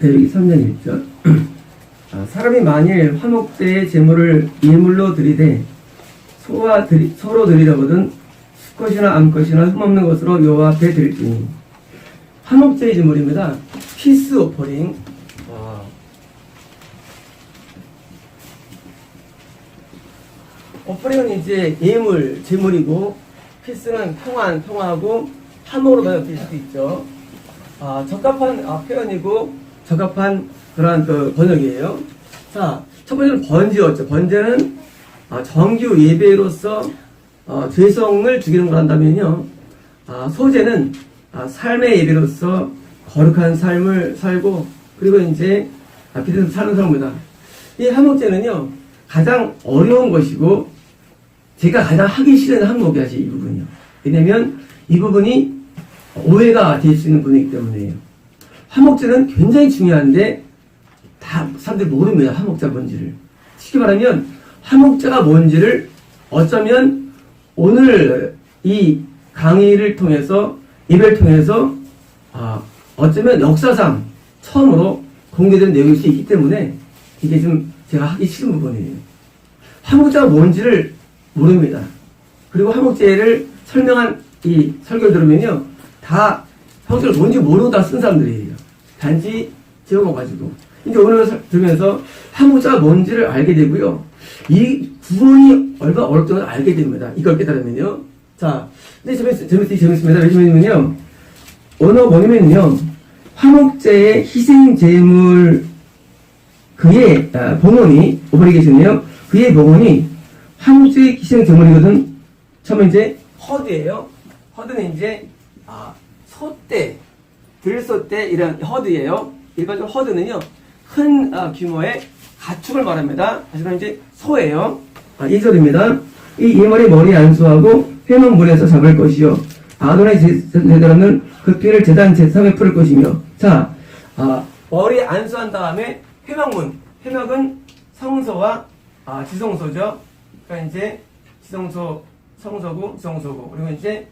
여기 3년 1절. 사람이 만일 화목제의 제물을 예물로 드리되 서로 드리려거든 수컷이나 암컷이나 흠없는 것으로 여호와 앞에 드릴지니. 화목제의 제물입니다. 피스 오퍼링. 오퍼링은 이제 예물, 제물이고, 피스는 평화하고 화목으로 받아들일 수도 있죠. 적합한 표현이고 적합한 그러한 그 번역이에요. 자, 첫 번째는 번제였죠. 번제는 정규 예배로서 죄성을 죽이는 걸 한다면요. 소제는 삶의 예배로서 거룩한 삶을 살고, 그리고 이제 기도에서 사는 사람입니다. 이 화목제는요 가장 어려운 것이고 제가 가장 하기 싫은 항목이야지, 이 부분이요. 왜냐면 이 부분이 오해가 될 수 있는 부분이기 때문에요. 화목제는 굉장히 중요한데 다 사람들이 모릅니다. 화목자 뭔지를. 쉽게 말하면 화목자가 뭔지를 어쩌면 오늘 이 강의를 통해서, 예배를 통해서 어쩌면 역사상 처음으로 공개된 내용일 수 있기 때문에 이게 좀 제가 하기 싫은 부분이에요. 화목자가 뭔지를 모릅니다. 그리고 화목제를 설명한 이 설교를 들으면요, 다 화목제를 뭔지 모르고 다 쓴 사람들이에요. 단지 제목가지고. 이제 오늘 들으면서 화목자가 뭔지를 알게 되고요, 이 구원이 얼마나 어렵다는 걸 알게 됩니다. 이걸 깨달으면요. 자, 근데 재밌습니다. 왜냐면요, 오늘 뭐냐면요, 화목제의 희생제물, 그의 봉헌이, 오버리 계시네요. 그의 봉헌이 화목제의 희생제물이거든. 처음에 이제 허드예요. 허드는 이제 소떼, 들소떼 이런 허드예요. 일반적으로 허드는요 큰 규모의 가축을 말합니다. 하지만 이제 소예요. 2절입니다. 이 예물의 머리 안수하고 회만 물에서 잡을 것이요 아도나이 제단은 그 피를 제단 제상에 풀을 것이며. 자, 머리 안수한 다음에 회막문, 회막은 성소와 지성소죠. 그러니까 이제 지성소, 성소고, 지성소고, 그리고 이제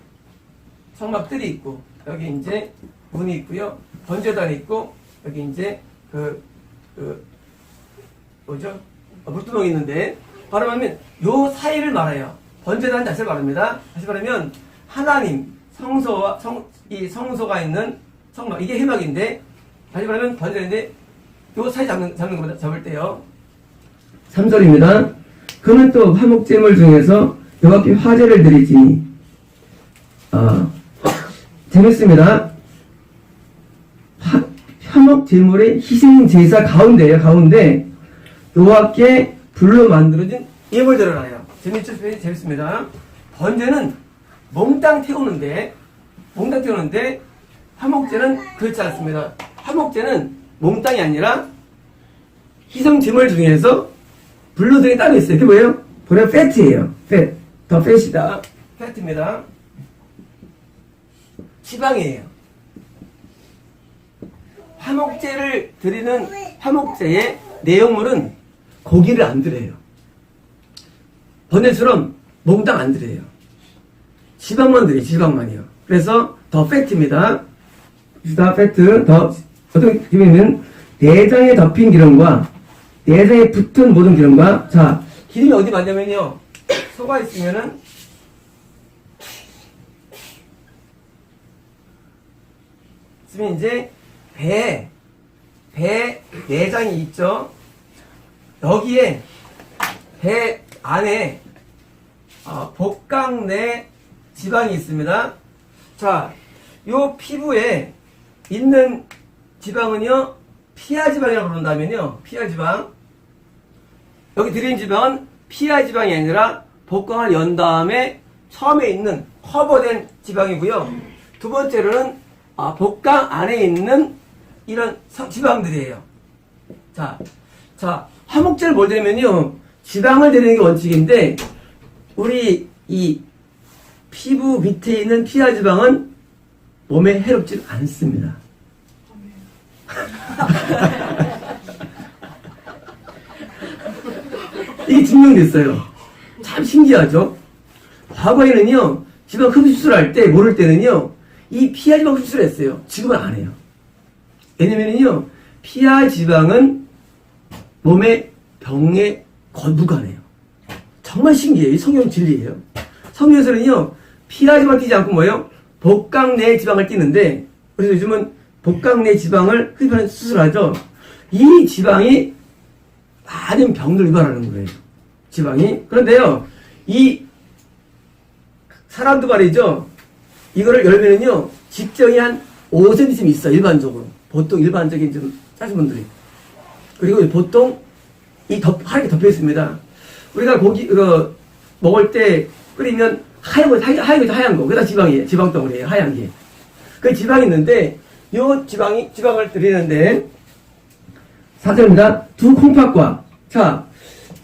성막들이 있고, 여기 이제 문이 있고요, 번제단이 있고, 여기 이제 뭐죠? 물두멍이 있는데, 말하면 요 사이를 말해요. 번제단 자체를 말합니다. 다시 말하면 하나님, 성소와 이 성소가 있는 성막, 이게 회막인데, 다시 말하면 번제단인데 요 사이 잡는 겁니다. 잡을 때요. 3절입니다. 그는 또 화목제물 중에서 여호와께 화제를 드리지니. 재밌습니다. 화목제물의 희생제사 가운데에요. 가운데 여호와께 불로 만들어진 예물들을 알아요. 재밌습니다. 번제는 몽땅 태우는데 화목제는 그렇지 않습니다. 화목제는 몽땅이 아니라 희생제물 중에서 분류들이 따로 있어요. 그게 뭐예요? 보면 패트예요. 더 패트이다. 패트입니다. 지방이에요. 화목제를 드리는 화목제의 내용물은 고기를 안 드려요. 번제처럼 몽땅 안 드려요. 지방만 드려요. 지방만이요. 그래서 더 패트입니다. 더 패트, 어떻게 보면 내장에 덮인 기름과 내장에 붙은 모든 기름과, 자, 기름이 어디 맞냐면요, 소가 있으면은 이제 배 내장이 있죠. 여기에 배 안에 복강 내 지방이 있습니다. 자, 요 피부에 있는 지방은요 피하 지방이라고 부른다면요, 피하 지방. 여기 드린 지방은 피하 지방이 아니라 복강을 연 다음에 처음에 있는 커버된 지방이고요. 두 번째로는 복강 안에 있는 이런 지방들이에요. 자, 화목제를 뭘 드리면요, 지방을 드리는 게 원칙인데, 우리 이 피부 밑에 있는 피하 지방은 몸에 해롭지 않습니다. 이게 증명됐어요. 참 신기하죠? 과거에는요, 지방 흡수술할 때, 모를 때는요, 이 피하 지방 흡수를 했어요. 지금은 안 해요. 왜냐면요, 피와 지방은 몸의 병의 거부가네요. 정말 신기해요. 이 성경 진리예요. 성경에서는요, 피와 지방을 띄지 않고 뭐예요? 복강 내 지방을 띄는데, 그래서 요즘은 복강 내 지방을 흡입하는 수술하죠. 이 지방이 많은 병들을 유발하는 거예요. 지방이. 그런데요, 이 사람도 말이죠. 이거를 열면은요, 직정이 한 5cm쯤 있어요. 일반적으로. 보통 일반적인 좀 짜신 분들이. 그리고 보통 하얗게 덮여 있습니다. 우리가 고기, 먹을 때 끓이면 하얀 거. 그게 다 지방이에요. 지방덩어리예요. 하얀 게. 그 지방이 있는데, 지방을 드리는데, 사절입니다. 두 콩팥과. 자,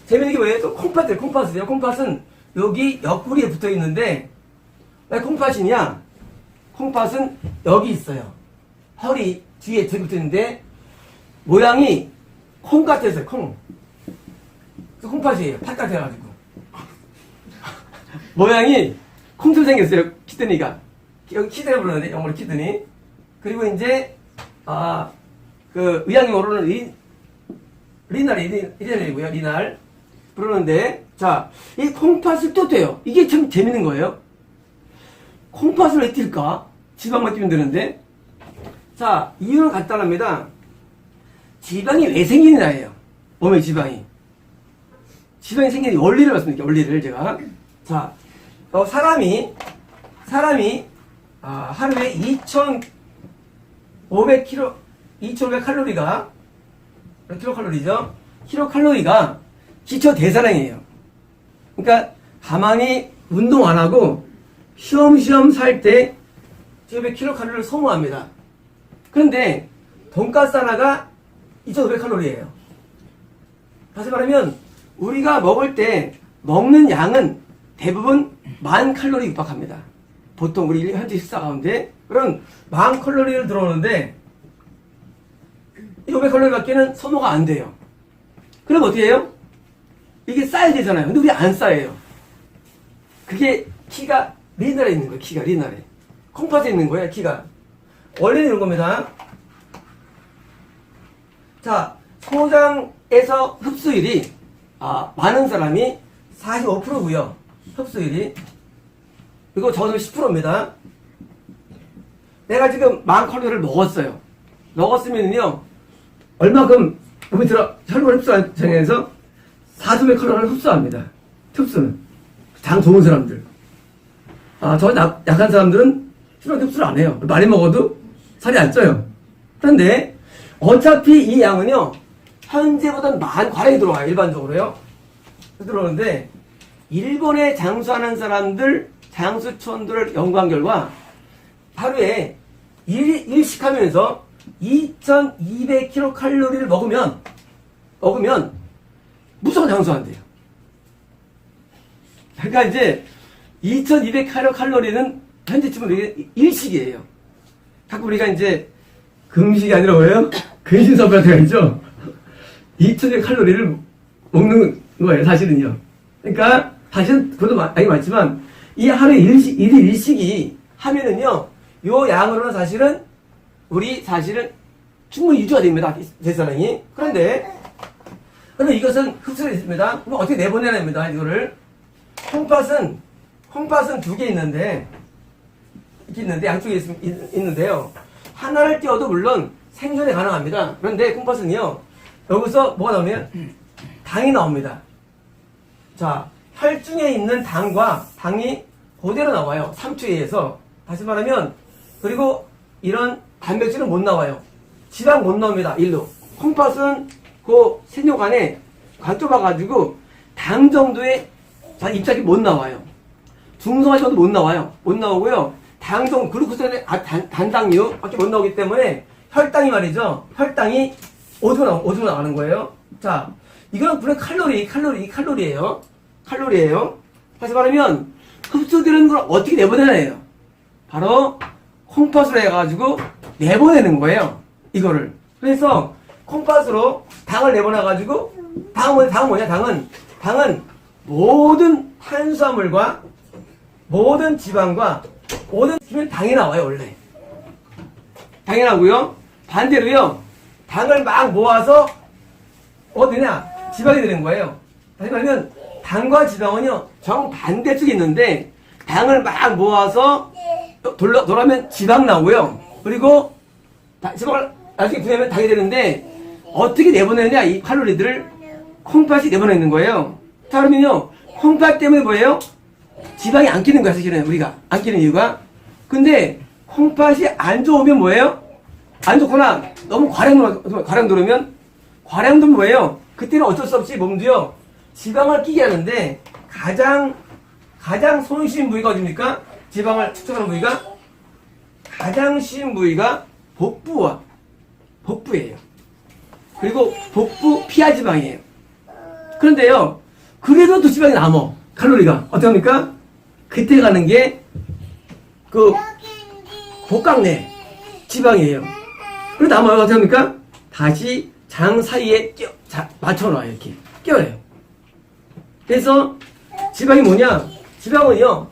재밌는 게 뭐예요? 또 콩팥이에요. 콩팥은 여기 옆구리에 붙어 있는데, 왜 콩팥이냐? 콩팥은 여기 있어요. 허리 뒤에 붙어 있는데, 모양이 콩 같아서요, 콩. 콩팥이에요. 팥 같아가지고. 모양이 콩처럼 생겼어요, 키드니가. 여기 키드니 부르는데, 영어로 키드니. 그리고 이제, 의학용어로는 리날이고요, 리날. 부르는데, 자, 이 콩팥을 또 떼요. 이게 참 재밌는 거예요. 콩팥을 왜 띨까? 지방만 띄면 되는데. 자, 이유는 간단합니다. 지방이 왜 생기느냐예요. 몸의 지방이. 지방이 생기는 원리를 말씀드릴게요. 원리를 제가. 자, 사람이 하루에 2,500칼로리가 킬로칼로리죠. 킬로칼로리가 기초 대사량이에요. 그러니까 가만히 운동 안 하고 쉬엄쉬엄 살 때 2,500킬로칼로리를 소모합니다. 그런데 돈가스 하나가 2,500칼로리예요. 다시 말하면 우리가 먹을 때 먹는 양은 대부분 10,000칼로리 육박합니다. 보통 우리 현지 식사 가운데 그런 10,000칼로리를 들어오는데 500칼로리밖에는 소모가 안 돼요. 그럼 어떻게 해요? 이게 쌓여야 되잖아요. 근데 왜 안 쌓여요? 그게 키가 리날에 있는 거예요. 키가 리날에. 콩팥에 있는 거예요. 키가. 원래는 이런 겁니다. 자, 소장에서 흡수율이 많은 사람이 45%고요. 흡수율이. 그리고 저는 10%입니다. 내가 지금 10,000칼로리를 먹었어요. 먹었으면요, 얼마큼 몸이 혈관 흡수한 장에서 4,000칼로리를 흡수합니다. 흡수는. 장 좋은 사람들. 저 약한 사람들은 혈관 흡수를 안 해요. 많이 먹어도 살이 안 쪄요. 그런데 어차피 이 양은요, 현재보다는 과량이 들어와요. 일반적으로요. 들어오는데, 일본에 장수하는 사람들, 장수촌들을 연구한 결과, 하루에 일식하면서 2,200kcal 먹으면 무조건 장수한대요. 그러니까 이제 2,200kcal는 현재쯤은 일식이에요. 자꾸 우리가 이제 금식이 아니라 뭐예요? 근신섭배가 있죠? 2,200kcal를 먹는 거예요, 사실은요. 그러니까, 사실은 그것도 많이 맞지만, 이 하루에 일일 일식이 하면은요, 요 양으로는 사실은 충분히 유지가 됩니다, 대사량이. 그런데 이것은 흡수가 있습니다. 그럼 어떻게 내보내야 됩니다, 이거를. 콩팥은 두 개 있는데, 양쪽에 있는데요. 하나를 띄워도 물론 생존이 가능합니다. 그런데 콩팥은요, 여기서 뭐가 나오면 당이 나옵니다. 자, 혈중에 있는 당이 그대로 나와요. 삼투에 의해서. 다시 말하면, 그리고 이런 단백질은 못 나와요. 지방 못 나옵니다. 일로. 콩팥은 그 세뇨관에 관 좁아가지고 당 정도의 입자기 못 나와요. 중성화 정도 못 나와요. 못 나오고요. 글루코스의 단당류 밖에 못 나오기 때문에 혈당이 말이죠. 혈당이 오줌 나가는 거예요. 자, 이거는 분명 칼로리예요. 다시 말하면 흡수되는 걸 어떻게 내보내나요? 바로 콩팥으로 해가지고 내보내는 거예요. 이거를. 그래서 콩팥으로 당을 내보내가지고 당은 뭐냐? 당은 모든 탄수화물과 모든 지방과 모든 당이 나와요. 원래 당이 나고요. 반대로요. 당을 막 모아서 어디냐? 지방이 되는 거예요. 다시 말하면 당과 지방은요 정반대쪽에 있는데 당을 막 모아서 돌아면 지방 나오고요. 그리고 지방을 나중에 분해하면 당이 되는데 어떻게 내보내느냐? 이 칼로리들을 콩팥이 내보내는 거예요. 자, 그러면요 콩팥 때문에 뭐예요? 지방이 안 끼는 거야. 사실은 우리가 안 끼는 이유가. 근데 콩팥이 안 좋으면 뭐예요? 안 좋거나 너무 과량 들으면 뭐예요? 그때는 어쩔 수 없이 몸도요 지방을 끼게 하는데 가장 손 쉬운 부위가 어딥니까? 지방을 축적하는 부위가 가장 쉬운 부위가 복부예요. 그리고 복부 피하지방이에요. 그런데요 그래도 또 지방이 남어. 칼로리가 어떻게 합니까? 그때 가는 게 그 복강내 지방이에요. 그리고 남아요. 어떻게 합니까? 다시 장 사이에 맞춰놔요. 이렇게 끼워요. 그래서 지방이 뭐냐? 지방은요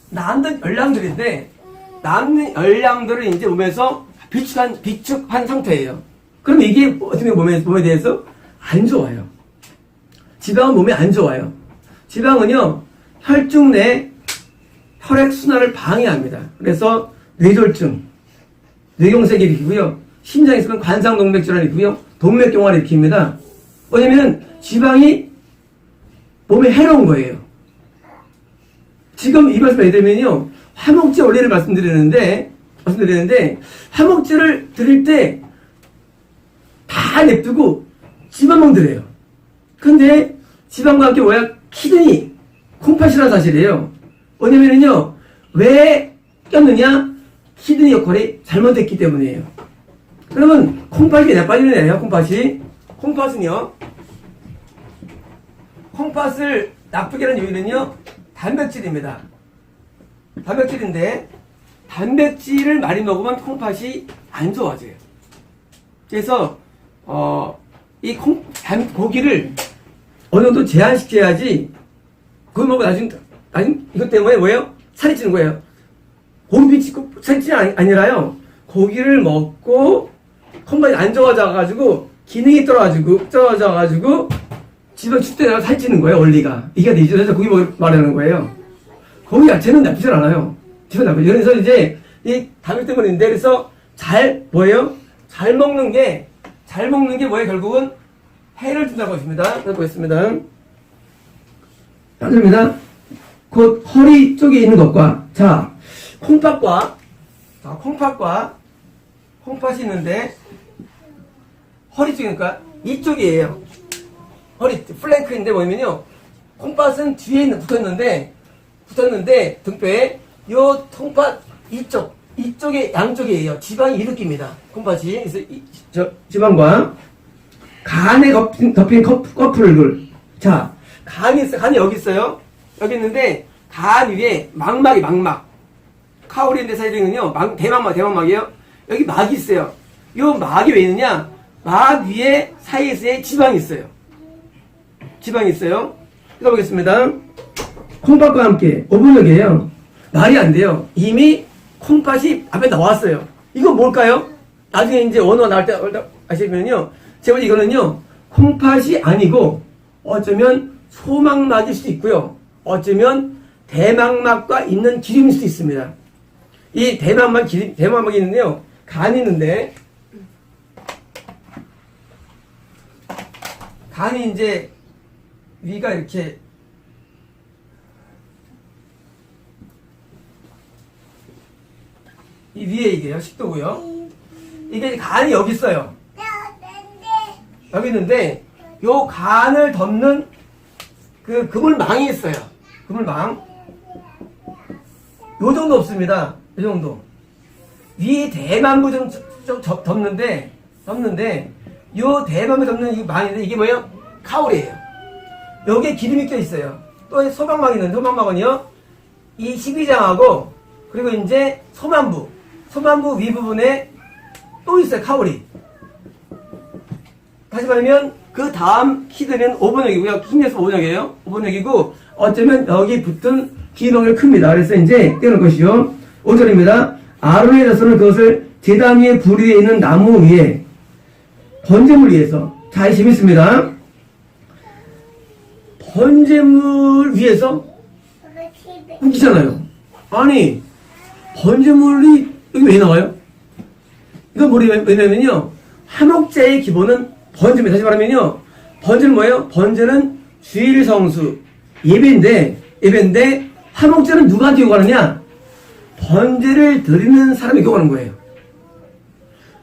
남는 열량들인데 남는 열량들을 이제 몸에서 비축한 상태예요. 그럼 이게 어떻게 몸에 대해서 안 좋아요. 지방은 몸에 안 좋아요. 지방은요 혈중 내 혈액순환을 방해합니다. 그래서 뇌졸중, 뇌경색을 일으키고요. 심장에 있으면 관상동맥질환을 일으키고요. 동맥경화를 일으킵니다. 왜냐면 지방이 몸에 해로운 거예요. 지금 이 말씀을 해드리면요. 화목제 원리를 말씀드리는데 화목제를 드릴 때 다 냅두고 지방만 드려요. 근데 지방과 함께 뭐야? 키드니, 콩팥이라는 사실이에요. 왜냐면은요, 왜 꼈느냐? 키드니 역할이 잘못됐기 때문이에요. 그러면 콩팥이 나빠지는 애예요, 콩팥이. 콩팥을 나쁘게 하는 요인은요, 단백질입니다. 단백질인데, 단백질을 많이 먹으면 콩팥이 안 좋아져요. 그래서, 고기를 어느 정도 제한시켜야지, 그거 먹고 나중에 이것 때문에 뭐예요? 살이 찌는 거예요. 고기 찌고 살이 찌는 게 아니라요. 고기를 먹고 콩팥이 안 좋아져가지고 기능이 떨어져가지고 지방 축대가 살이 찌는 거예요. 원리가. 이게 되죠. 그래서 고기 말하는 거예요. 고기 야채는 나쁘지 않아요. 지방 나쁘죠. 그래서 이제 이 단백 때문인데 그래서 잘 먹는 게 뭐예요? 결국은 해를 준다고 했습니다. 보겠습니다. 따릅니다. 곧 허리 쪽에 있는 것과 콩팥이 있는데 허리 쪽이니까 이쪽이에요. 허리 플랭크인데 뭐냐면요 콩팥은 뒤에 붙었는데 등뼈에 요 콩팥 이쪽에 양쪽이에요. 지방이 이렇게입니다. 콩팥이. 그래서 지방과 간에 덮인 커플을 간이 여기 있어요. 여기 있는데 간 위에 망막 카오리인데 사이즈는요 대망막이에요. 여기 막이 있어요. 이 막이 왜 있느냐? 막 위에 사이에 지방이 있어요. 읽어보겠습니다. 콩팥과 함께 5분역이에요. 말이 안 돼요. 이미 콩팥이 앞에 나왔어요. 이거 뭘까요? 나중에 이제 원어 나올 때 아시면요. 제가 이거는요 콩팥이 아니고 어쩌면 소망막일 수도 있고요. 어쩌면 대망막과 있는 기름일 수도 있습니다. 이 대망막이 있는데요. 간이 있는데 간이 이제 위가 이렇게 이 위에 이게요. 식도고요. 이게 간이 여기 있어요. 여기 있는데 요 간을 덮는 그 그물망이 있어요. 그물망. 요 정도 없습니다. 요 정도. 위 대만부 좀 덮는데 요 대만부 덮는 이 망인데 이게 뭐예요? 카울이에요. 여기에 기름이 껴 있어요. 또 소방망이 있는데 소방망은요 이 십이장하고 그리고 이제 소만부 윗부분에 또 있어요. 카울이. 다시 말하면 그 다음 키드는 5번역이고요. 힘내서 5번역이에요. 5번역이고 어쩌면 여기 붙은 기능을 큽니다. 그래서 이제 떼어놓을 것이요. 5절입니다. 아론의 자손은 그것을 제단 위에 불 위에 있는 나무 위에 번제물 위에서. 자, 이 재밌습니다. 번제물 위에서 웃기잖아요. 아니, 번제물이 여기 왜 나와요? 이건 뭐냐면요, 화목제의 기본은 번제입니다. 다시 말하면요, 번제는 뭐예요? 번제는 주일 성수 예배인데 화목제는 누구한테 요구하느냐? 번제를 드리는 사람이 요구하는 거예요.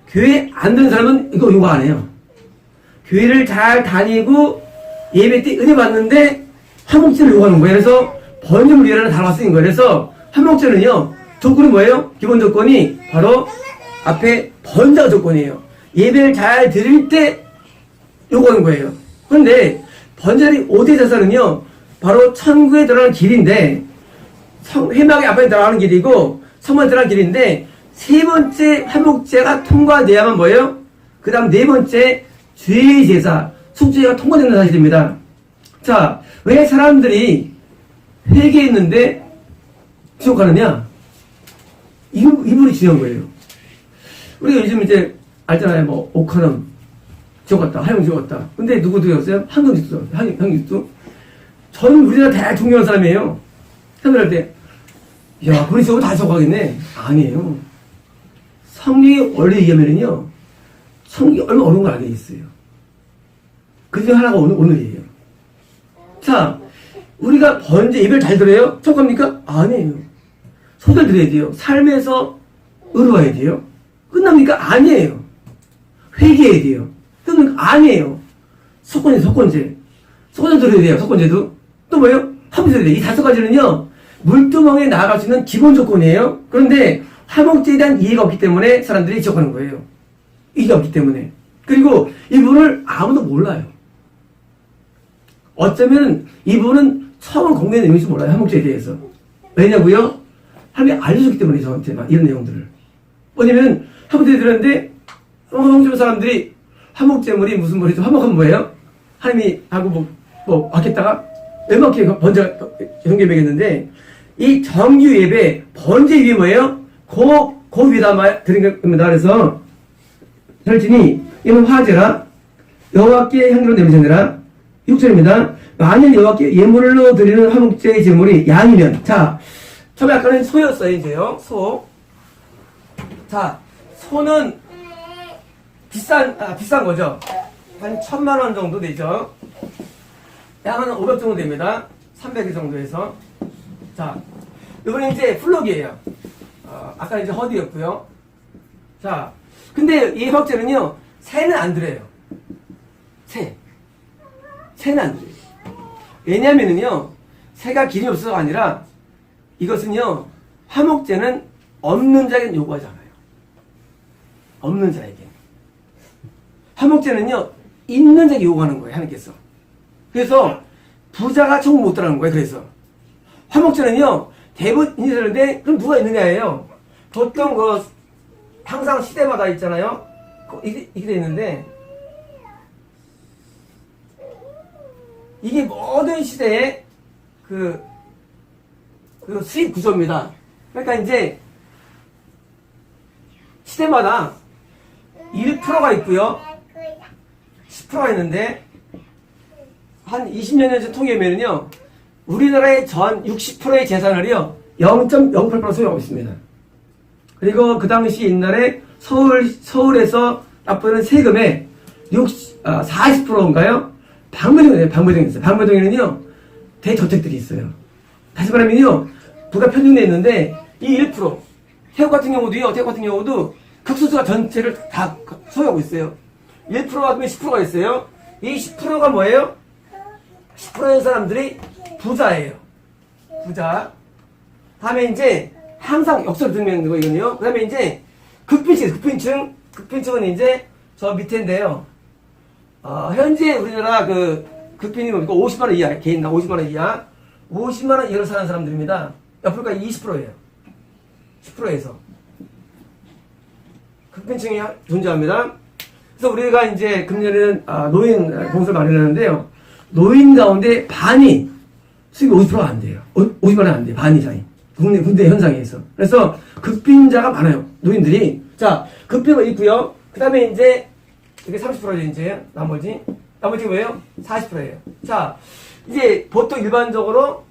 교회 안 드는 사람은 이거 요구 안 해요. 교회를 잘 다니고 예배 때 은혜 받는데 화목제를 요구하는 거예요. 그래서 번제물이라는 단어가 쓰인 거예요. 그래서 화목제는요, 조건이 뭐예요? 기본 조건이 바로 앞에 번제가 조건이에요. 예배를 잘 드릴 때 요구하는 거예요. 그런데 번제의 5대 제사는요, 바로 천국에 들어가는 길인데, 회막의 앞에 들어가는 길이고 성문에 들어가는 길인데, 세 번째 화목제가 통과돼야만 뭐예요? 그 다음 네 번째 죄의 제사, 속죄가 통과되는 사실입니다. 자, 왜 사람들이 회개했는데 지옥가느냐? 이 부분이 중요한 거예요. 우리가 요즘 이제 알잖아요. 뭐 오카남 지옥 갔다, 하영 지옥 갔다. 근데 누구였어요? 한경집도, 한경집도. 저는 우리나라 대학 존경하는 사람이에요. 생각할 때, 야, 그리 지옥 다 지옥 가겠네. 아니에요. 성경이 원래 얘기하면은요, 성경이 얼마나 어려운 걸 알게 있어요. 그 중에 하나가 오늘이에요. 자, 우리가 번제 예배를 잘 드려요? 첫 겁니까? 아니에요. 소설 드려야 돼요. 삶에서 의로워야 돼요. 끝납니까? 아니에요. 회개해야 돼요. 끝납니까? 아니에요. 석권제 드려야 돼요. 석권제도. 또 뭐예요? 화목제 드려야 돼요. 이 5가지는요, 물두멍에 나아갈 수 있는 기본 조건이에요. 그런데 화목제에 대한 이해가 없기 때문에 사람들이 지적하는 거예요. 이해가 없기 때문에. 그리고 이 부분을 아무도 몰라요. 어쩌면 이 부분은 처음 공개된 내용인지 몰라요. 화목제에 대해서. 왜냐고요? 하나님이 알려줬기 때문에 저한테 이런 내용들을. 뭐냐면 화목제에 들었는데 화목제 사람들이 화목제물이 무슨 물이죠? 화목하면 뭐예요? 하나님이 하고 뭐 받겠다가 웬만큼 번제 정규 예배겠는데, 이 정규 예배 번제 예배 뭐예요? 그 위에다 드린 겁니다. 그래서 혈진이 이는 화제라 여호와께 향기로운 냄새내라. 6절입니다. 만일 여호와께 예물로 드리는 화목제의 제물이 양이면, 자, 처음에 아까는 소였어요. 이제요, 소. 자, 소는 비싼 거죠. 한 1,000만 원 정도 되죠. 양은 500 정도 됩니다. 300개 정도에서. 자, 이번에 이제 플럭이에요. 아까 이제 허드였고요. 자, 근데 이 화목제는요, 새는 안 들어요. 새는 안 들어요. 왜냐면은요, 새가 기름이 없어서가 아니라, 이것은요, 화목제는 없는 자에게 요구하잖아요. 없는 자에게. 화목제는요, 있는 자에게 요구하는 거예요, 하나님께서. 그래서 부자가 천국 못 들어가는 거예요. 그래서 화목제는요, 대부분 있는데 그럼 누가 있느냐예요. 보통 항상 시대마다 있잖아요. 이게 돼 있는데, 이게 모든 시대의 그 수입 구조입니다. 그러니까 이제 시대마다 1%가 있고요, 10%가 있는데, 한 20년 전 통계면은요, 우리나라의 전 60%의 재산을요, 0.08% 소유하고 있습니다. 그리고 그 당시 옛날에 서울에서 납부하는 세금의 40%인가요? 방배동에 있어요. 방배동에는요, 대저택들이 있어요. 다시 말하면요, 부가 편중되어 있는데, 이 1%, 태국 같은 경우도 극소수가 전체를 다 소유하고 있어요. 1%가 되면 10%가 있어요. 이 10%가 뭐예요? 10%의 사람들이 부자예요. 부자. 다음에 이제 항상 역설 들면 거거든요. 그 다음에 이제 극빈층은 이제 저 밑에인데요. 현재 우리나라 극빈이 50만원 이하, 개인당 50만원 이하, 50만원 이하로 사는 사람들입니다. 옆으로가 20%예요. 10%에서. 극빈층이 존재합니다. 그래서 우리가 이제 금년에는 노인 봉사를 마련하는데요. 노인 가운데 반이 수입이 50%가 안 돼요. 50만원 안 돼요. 반 이상이. 군대 현상에서. 그래서 극빈자가 많아요. 노인들이. 자, 극빈은 있고요. 그 다음에 이제, 이게 30%죠, 이제. 나머지 뭐예요? 40%예요. 자, 이제 보통 일반적으로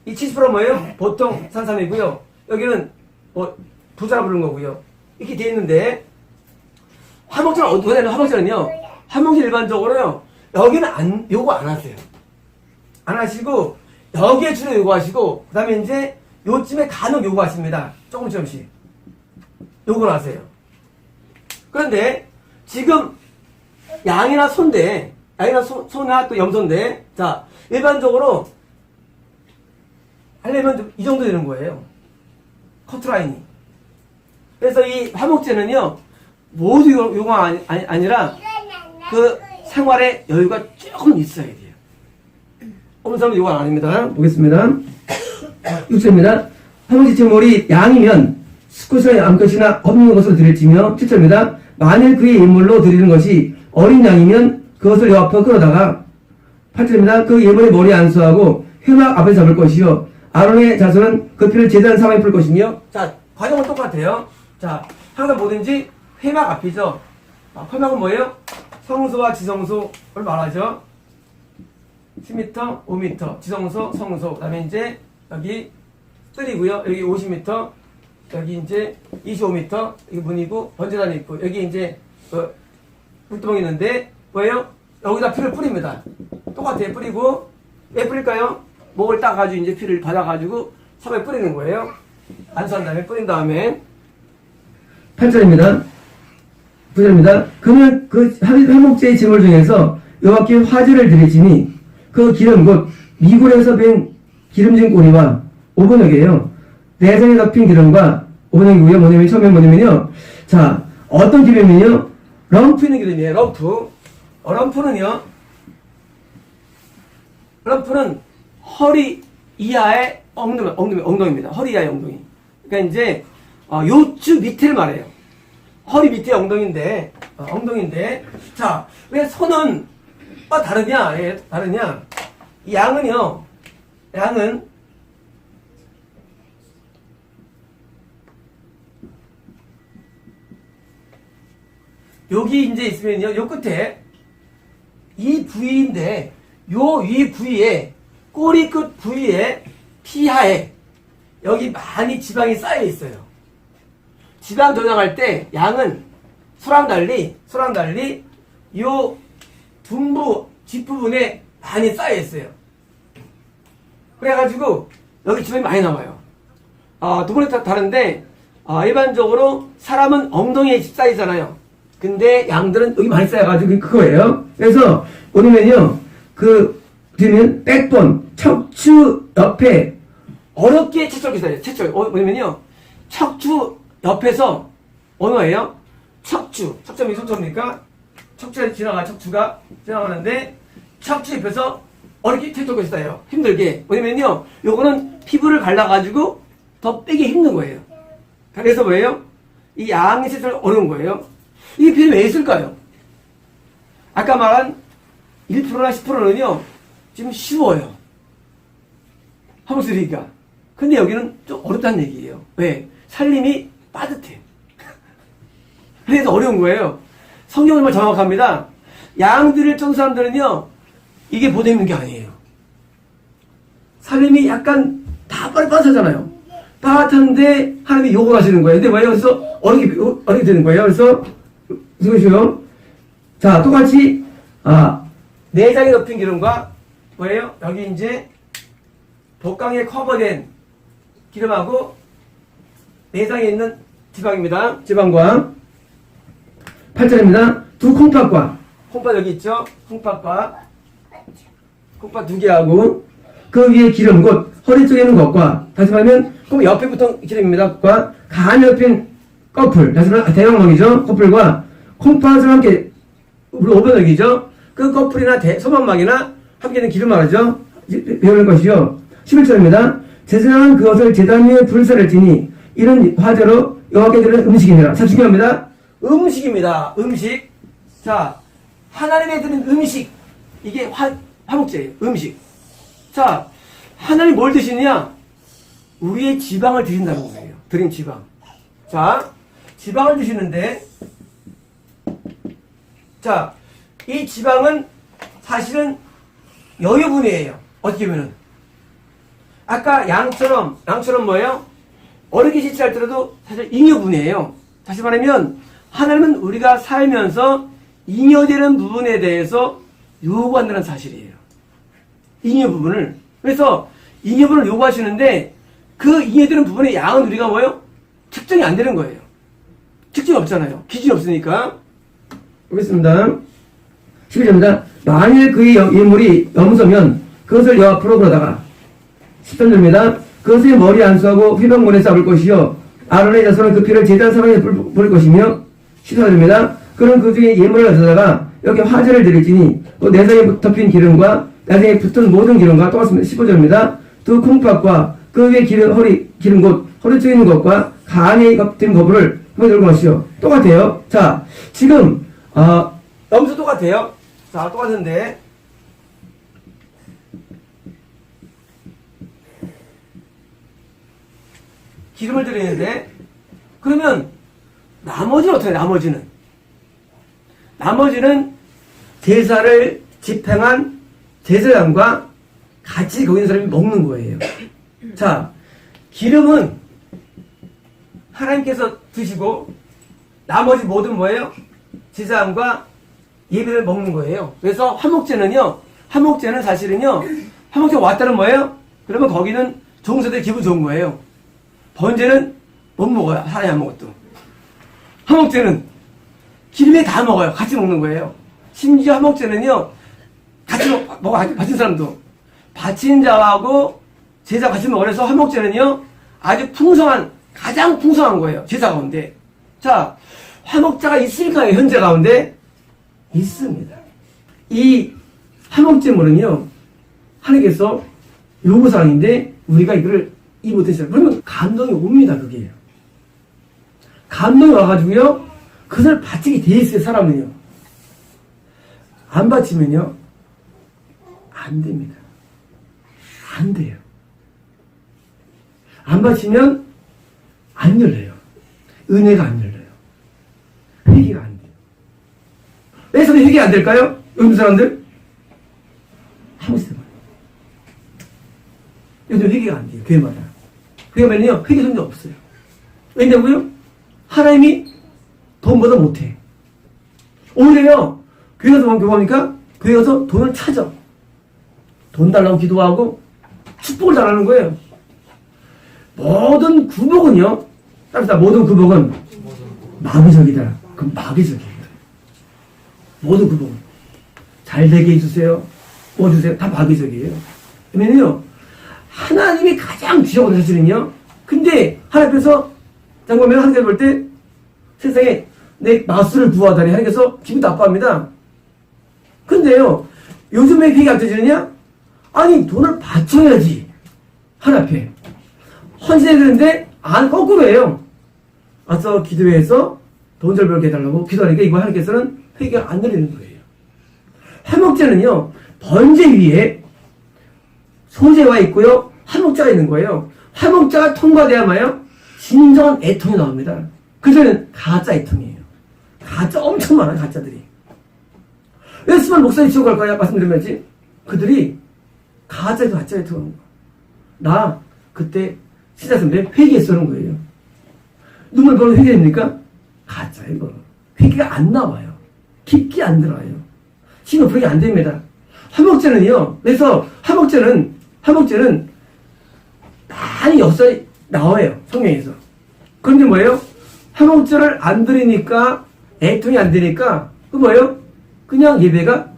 이 70%는 뭐예요? 보통 산삼이고요. 여기는 뭐, 부자라 부르는 거고요. 이렇게 돼 있는데, 화목제는 어떻게 되냐면, 화목제 일반적으로요, 여기는 요거 안 하세요. 안 하시고, 여기에 주로 요구하시고, 그 다음에 이제 요쯤에 간혹 요구하십니다. 조금씩. 요걸 하세요. 그런데 지금 양이나 소나 또 염소인데, 자, 일반적으로 하려면 이 정도 되는 거예요. 커트라인이. 그래서 이 화목제는요, 모두 요구가 아니라 그 생활에 여유가 조금 있어야 돼요. 어느 사람은 요구가 아닙니다. 보겠습니다. 6절입니다. 화목제 제물이 양이면 수컷이나 암컷이나 없는 것으로 드릴지며 7절입니다. 만일 그의 예물로 드리는 것이 어린 양이면 그것을 여 앞에 끌어다가 8절입니다. 그 예물의 머리 안수하고 회막 앞에 잡을 것이요 아론의 자손은 그 피를 제단 사방에 풀 것이며. 자, 과정은 똑같아요. 자, 항상 뭐든지 회막 앞이죠. 회막은 뭐예요? 성소와 지성소를 말하죠. 10m, 5m, 지성소, 성소. 그 다음에 이제 여기 뜰이고요. 여기 50m, 여기 이제 25m, 여기 문이고, 번제단이 있고, 여기 이제 물두멍이 있는데, 뭐예요? 여기다 피를 뿌립니다. 똑같아요. 뿌리고, 왜 뿌릴까요? 목을 따가지고 이제 피를 받아가지고 섬에 뿌리는 거예요. 안수한 다음에, 뿌린 다음에. 8절입니다. 9절입니다. 그는 그 화목제의 제물 중에서 여호와께 화제를 드리지니 그 기름 곧 미굴에서 뺀 기름진 꼬리와 오븐역이에요. 내장에 덮인 기름과 오븐역이고요. 뭐냐면 처음에 뭐냐면요. 자, 어떤 기름이요? 럼프 있는 기름이에요. 럼프는 허리 이하의 엉덩이입니다. 허리 이하의 엉덩이. 그러니까 이제 요추 밑을 말해요. 허리 밑에 엉덩이인데, 자, 왜 손은 다르냐? 예, 다르냐? 양은 여기 이제 있으면요, 요 끝에 이 부위인데, 요 위 부위에 꼬리 끝 부위에 피하에 여기 많이 지방이 쌓여 있어요. 지방 저장할 때 양은 소랑 달리 요 둔부 뒷부분에 많이 쌓여 있어요. 그래가지고 여기 지방이 많이 남아요. 두 분이 다른데 일반적으로 사람은 엉덩이에 쌓이잖아요. 근데 양들은 여기 많이 쌓여가지고 그거예요. 그래서 보면요, 뒤면 백본 척추 옆에 어렵게 채썰기 있어요. 뭐냐면요, 척추 옆에서 언어예요. 척추가 무슨 척추입니까? 척추가 지나가는데 척추 옆에서 어렵게 채썰고 있어요. 힘들게. 뭐냐면요, 요거는 피부를 갈라가지고 더 빼기 힘든 거예요. 그래서 뭐예요? 이 양의 채썰이 어려운 거예요. 이 피는 왜 있을까요? 아까 말한 1%나 10%는요, 지금 쉬워요. 화목제니까. 근데 여기는 좀 어렵다는 얘기예요. 왜? 살림이 빠듯해. 그래서 어려운 거예요. 성경은 정말 정확합니다. 양들을 쫓는 사람들은요, 이게 보도 있는 게 아니에요. 살림이 약간 다 빠듯하잖아요. 빠듯한데 하나님이 욕을 하시는 거예요. 근데 뭐예요? 그래서 어렵게 되는 거예요. 그래서 보시죠. 자, 똑같이 내장에 덮인 기름과 뭐예요? 여기 이제 복강에 커버된 기름하고 내장에 있는 지방입니다. 지방과 8절입니다. 두 콩팥과 콩팥 여기 있죠? 콩팥 두 개하고 그 위에 기름 곧 허리 쪽에 있는 것과 다시 말하면 옆에 붙은 기름입니다. 과 간이 옆인 커플 다시 말하면 대망막이죠. 커플과 콩팥을 함께 오븐역이죠. 그 커플이나 소망막이나 함께 있는 기름 말이죠. 배우는 것이요. 11절입니다. 제사장은 그것을 제단 위에 불사를 지니 이런 화제로 여호와께 드리는 음식이니라. 자, 중요합니다. 음식입니다. 음식. 자, 하나님에 드린 음식. 이게 화목제예요. 음식. 자, 하나님 뭘 드시느냐? 우리의 지방을 드신다는 거예요. 드린 지방. 자, 지방을 드시는데, 자, 이 지방은 사실은 여유분이에요. 어떻게 보면은. 아까 양처럼 뭐예요? 어렵게 실체할 때라도 사실 잉여분이에요. 다시 말하면, 하나님은 우리가 살면서 잉여되는 부분에 대해서 요구한다는 사실이에요. 잉여 부분을. 그래서 잉여분을 요구하시는데, 그 잉여되는 부분의 양은 우리가 뭐예요? 측정이 안 되는 거예요. 측정이 없잖아요. 기준이 없으니까. 보겠습니다. 11절입니다. 만일 그의 예물이 염소면 그것을 여 앞으로 그러다가 13절입니다. 그것의 머리 안수하고 휘방문에 쌓을 것이요 아론의 자손은 그 피를 제단 사방에 뿌릴 것이며 14절입니다. 그는 그 중에 예물을 가져다가 여기 화제를 드릴지니 또 내장에 덮인 기름과 나중에 붙은 모든 기름과 똑같습니다. 15절입니다. 두 콩팥과 그 위에 기름 곧 허리 쪽에 있는 것과 간에 덮인 거부를 한번 들고 가시오. 똑같아요. 자, 지금 염소 똑같아요. 자, 똑같은데 기름을 드리는데 그러면 나머지는 어떻게 해요? 나머지는 제사를 집행한 제사장과 같이 거기 있는 사람이 먹는 거예요. 자, 기름은 하나님께서 드시고 나머지 모든 뭐예요? 제사장과 예배를 먹는 거예요. 그래서 화목제는 사실은요, 화목제 왔다는 뭐예요? 그러면 거기는 종사들 기분 좋은 거예요. 번제는 못 먹어요. 사람이 아무것도. 화목제는 기름에 다 먹어요. 같이 먹는 거예요. 심지어 화목제는요, 같이 먹어, 바친 사람도. 바친 자하고 제사 같이 먹어. 그래서 화목제는요, 아주 가장 풍성한 거예요. 제사 가운데. 자, 화목제가 있을까요? 현재 가운데? 있습니다. 이 화목제물은요, 하나님께서 요구사항인데, 우리가 이거를 못했어요. 그러면 감동이 옵니다, 그게. 감동이 와가지고요, 그것을 바치게 돼 있어요, 사람은요. 안 바치면요, 안 됩니다. 안 돼요. 안 바치면 안 열려요. 은혜가 안 열려요. 회개가 안 돼요. 왜 저는 회개가 안 될까요? 요즘 사람들? 하고 있어요. 요즘 회개가 안 돼요, 교회마다. 그러면요, 회개 성도 없어요. 왜냐고요? 하나님이 돈보다 못해. 오히려 교회 가서 경험하니까 교회 가서 돈을 찾아. 돈 달라고 기도하고 축복을 달라는 거예요. 모든 구복은요, 따라서 모든 구복은 마귀적이다. 그럼 마귀적이에요. 모든 구복은. 잘 되게 해주세요. 뭐 주세요. 다 마귀적이에요. 왜냐면요, 하나님이 가장 주셔거든요, 사실은요. 근데 하나님께서 장보면 하나님께서 볼 때 세상에 내 마술을 부하다니 하나님께서 기분 나빠합니다. 근데요, 요즘에 그게 안 되지느냐? 아니, 돈을 바쳐야지. 하나님 앞에. 헌신해야 되는데, 안 거꾸로예요. 와서 기도해서 돈 잘 벌게 해달라고 기도하니까 이거 하나님께서는 회개가 안 내리는 거예요. 화목제는요, 번제 위에 소제가 있고요, 화목자가 있는 거예요. 화목자가 통과돼야만요, 진정한 애통이 나옵니다. 그전에는 가짜 애통이에요. 가짜 엄청 많아요, 가짜들이. 왜 수만 목사님 지옥 갈까요? 말씀드리면지 그들이 가짜에도 가짜 애통하는 거야. 나 그때 시작했는데 회개했었는 거예요. 눈물 보면 회개됩니까? 가짜예요. 회개가 안 나와요. 깊게 안 들어와요. 지금 그게 안 됩니다. 화목제는요. 그래서 화목제는 많이 역사에 나와요. 성경에서. 그런데 뭐예요? 화목제를 안 드리니까 애통이 안 되니까 그 뭐예요? 그냥 예배가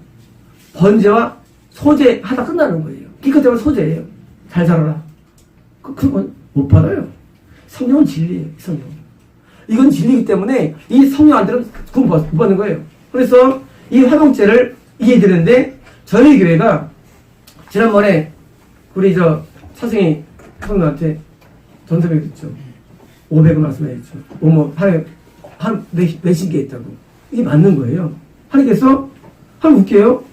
번제와 소제 하다 끝나는 거예요. 기껏 되면 소제예요. 잘 살아라. 그건 못 받아요. 성령은 진리예요. 성령. 이건 진리이기 때문에 이 성령 안 들으면 구원 못 받는 거예요. 그래서 이 화목제를 이해드리는데 저희 교회가 지난번에 우리 선생이 성도한테 전서를 했죠. 500원 말씀했죠. 한 몇십 개 있다고. 이게 맞는 거예요. 하나님께서 웃겨요.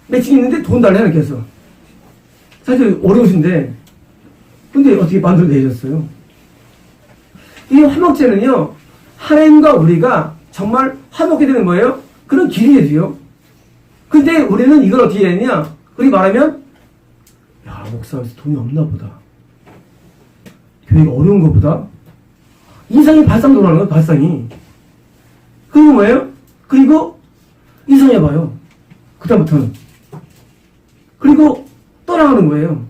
매칭 있는데 돈 달래 하나님께서. 사실 어려우신데 근데 어떻게 만들어내셨어요? 이 화목제는요, 하나님과 우리가 정말 화목하게 되는 거예요? 그런 길이 돼요. 근데 우리는 이걸 어떻게 했냐? 우리 말하면, 야, 목사님한테 돈이 없나 보다. 교회가 어려운 것보다. 인상이 발상 돌아가는 거예요, 발상이. 그리고 뭐예요? 그리고 이상해봐요. 그다음부터는. 그리고 떠나가는 거예요.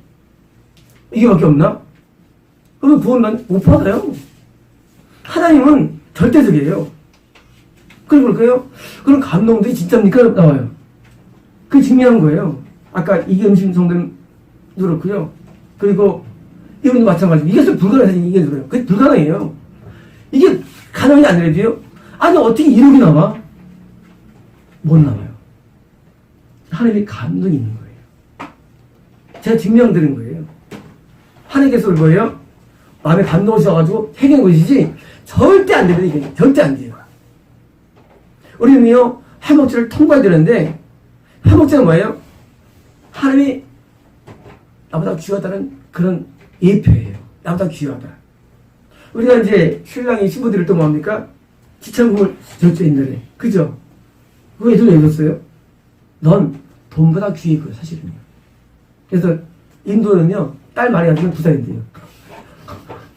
이게 밖에 없나? 그러면 구원만 못 받아요. 하나님은 절대적이에요. 그럼 그럴까요? 그런 감동들이 진짜입니까? 나와요. 그게 중요한 거예요. 아까 이겸심 성도님도 그렇고요. 그리고 이분도 마찬가지로. 이게 불가능하지, 이게 그래요. 그게 불가능해요. 이게 가능이 아니라도요. 아니, 어떻게 이렇게 나와? 못 나와요. 하나님의 감동이 있는 거예요. 제가 증명드린 거예요. 하나님께서 뭐예요? 마음에 감동 오셔가지고 해결한 것이지, 절대 안 됩니다, 이게. 절대 안 돼요. 우리는요, 화목제를 통과해야 되는데, 화목제는 뭐예요? 하나님이 나보다 귀하다는 그런 예표예요. 나보다 귀하다. 우리가 이제 신랑이 신부들을 또 뭐합니까? 지참금을 줬죠, 옛날에. 그죠? 그거 예전에 왜 줬어요? 넌 돈보다 귀해요, 사실은요. 그래서 인도는요, 딸 많이 가지면 부자인데요.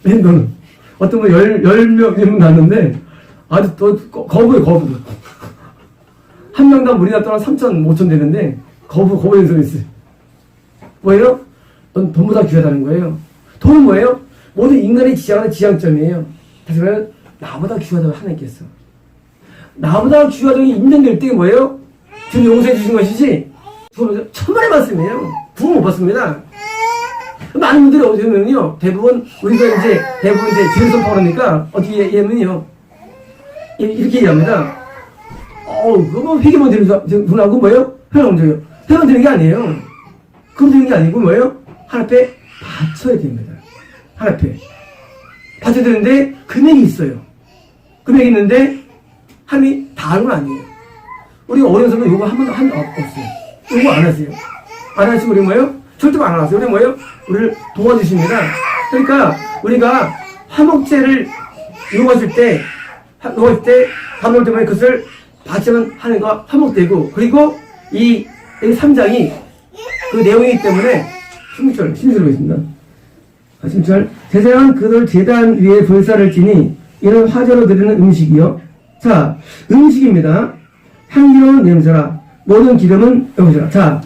인도는. 어떤 분 10명 정도 났는데, 아주 또 거부예요, 거부. 한 명당 우리나라 동안 3천, 5천 되는데, 거부 연습이 있어요. 뭐예요? 넌 돈보다 귀하다는 거예요. 돈은 뭐예요? 모든 인간이 지향하는 지향점이에요. 다시 말하면, 나보다 귀하다고 하나님께서. 나보다 귀하다고 인정될 때 뭐예요? 지금 용서해 주신 것이지, 천만의 말씀이에요. 부흥 못 받습니다. 많은 분들이 어떻게 하면요, 대부분 지혜를 선포하니까, 어떻게 얘기하면요, 이렇게 얘기합니다. 그거 회개만 드리면서, 분하고 뭐예요? 회개만 드려요. 회개만 드리는 게 아니에요. 그거 드리는 게 아니고 뭐예요? 하나님 앞에 바쳐야 됩니다. 하나님 앞에. 바쳐야 되는데, 금액이 있어요. 금액이 있는데, 하나님이 다 하는 건 아니에요. 우리가 어려운 사람은 요거 한 번도 없어요. 요거 안 하세요. 안 하시면 우리 뭐예요? 절대 안 하세요. 우리 뭐예요? 우리를 도와주십니다. 그러니까, 우리가 화목제를 이용하실 때, 감동 때문에 그것을 바치면 하나님과 화목되고, 그리고 여기 3장이 그 내용이기 때문에, 16절 보겠습니다. 16절. 제사장은 그들 제단 위에 불사를 지니, 이는 화제로 드리는 음식이요. 자, 음식입니다. 향기로운 냄새라. 모든 기름은 여기시라. 자,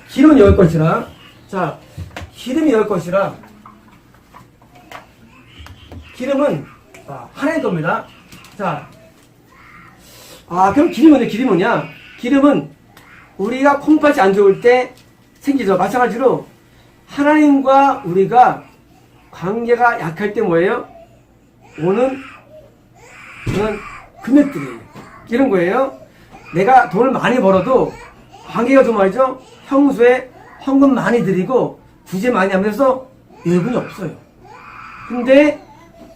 기름은 여기 것이라. 자, 기름이 여기 것이라. 기름은 하나님 겁니다. 자, 그럼 기름이 뭐냐? 기름은 우리가 콩팥이 안 좋을 때 생기죠. 마찬가지로 하나님과 우리가 관계가 약할 때 뭐예요? 오는 금액들이에요. 이런 거예요. 내가 돈을 많이 벌어도 관계가 좀 말이죠. 평소에 헌금 많이 드리고 부재 많이 하면서 여유분이 없어요. 근데